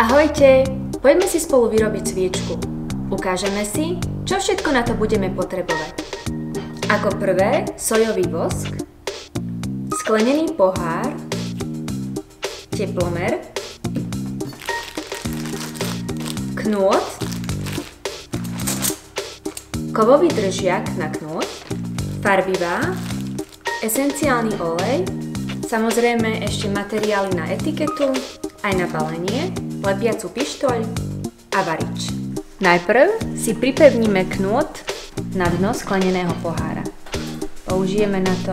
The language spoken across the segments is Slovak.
Ahojte! Poďme si spolu vyrobiť sviečku. Ukážeme si, čo všetko na to budeme potrebovať. Ako prvé, sojový vosk, sklenený pohár, teplomer, knôt, kovový držiak na knôt, farbivá, esenciálny olej, samozrejme ešte materiály na etiketu, aj na balenie, lepiacu pištoľ a varič. Najprv si pripevníme knôt na dno skleneného pohára. Použijeme na to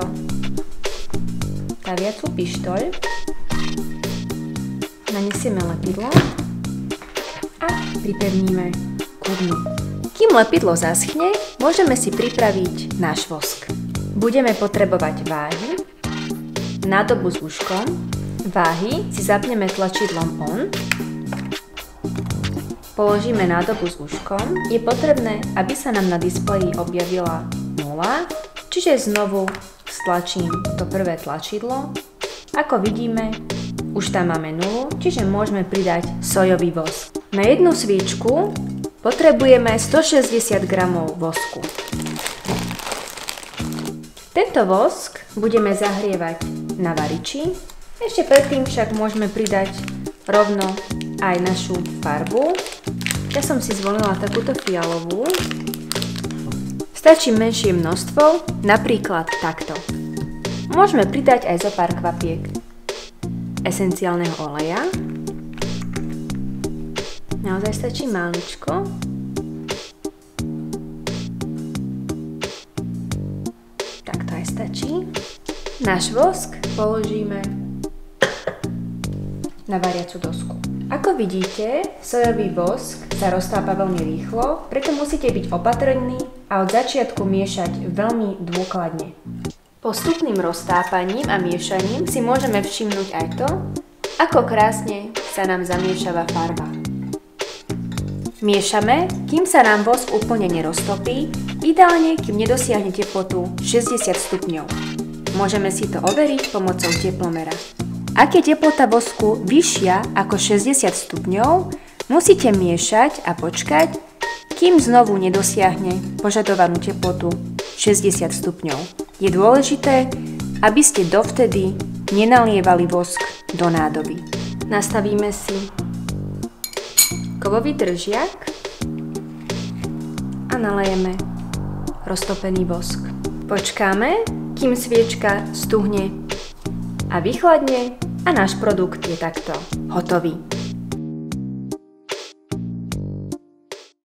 taviacu pištoľ, nanesieme lepidlo a pripevníme ku dnu. Kým lepidlo zaschne, môžeme si pripraviť náš vosk. Budeme potrebovať váhy, nádobu s uškom. Váhy si zapneme tlačidlom on, položíme nádobu s uškom. Je potrebné, aby sa nám na displeji objavila 0, čiže znovu stlačím to prvé tlačidlo. Ako vidíme, už tam máme 0, čiže môžeme pridať sojový vosk. Na jednu sviečku potrebujeme 160 g vosku. Tento vosk budeme zahrievať na variči. Ešte predtým však môžeme pridať rovno aj našu farbu. Ja som si zvolila takúto fialovú. Stačí menšie množstvo, napríklad takto. Môžeme pridať aj zo pár kvapiek esenciálneho oleja. Naozaj stačí máličko. Takto aj stačí. Náš vosk položíme na variacu dosku. Ako vidíte, sojový vosk sa roztápa veľmi rýchlo, preto musíte byť opatrní a od začiatku miešať veľmi dôkladne. Postupným roztápaním a miešaním si môžeme všimnúť aj to, ako krásne sa nám zamiešava farba. Miešame, kým sa nám vosk úplne neroztopí, ideálne kým nedosiahne teplotu 60 stupňov. Môžeme si to overiť pomocou teplomera. Ak je teplota vosku vyššia ako 60 stupňov, musíte miešať a počkať, kým znovu nedosiahne požadovanú teplotu 60 stupňov. Je dôležité, aby ste dovtedy nenalievali vosk do nádoby. Nastavíme si kovový držiak a nalejeme roztopený vosk. Počkáme, kým sviečka stuhne a vychladne a náš produkt je takto hotový.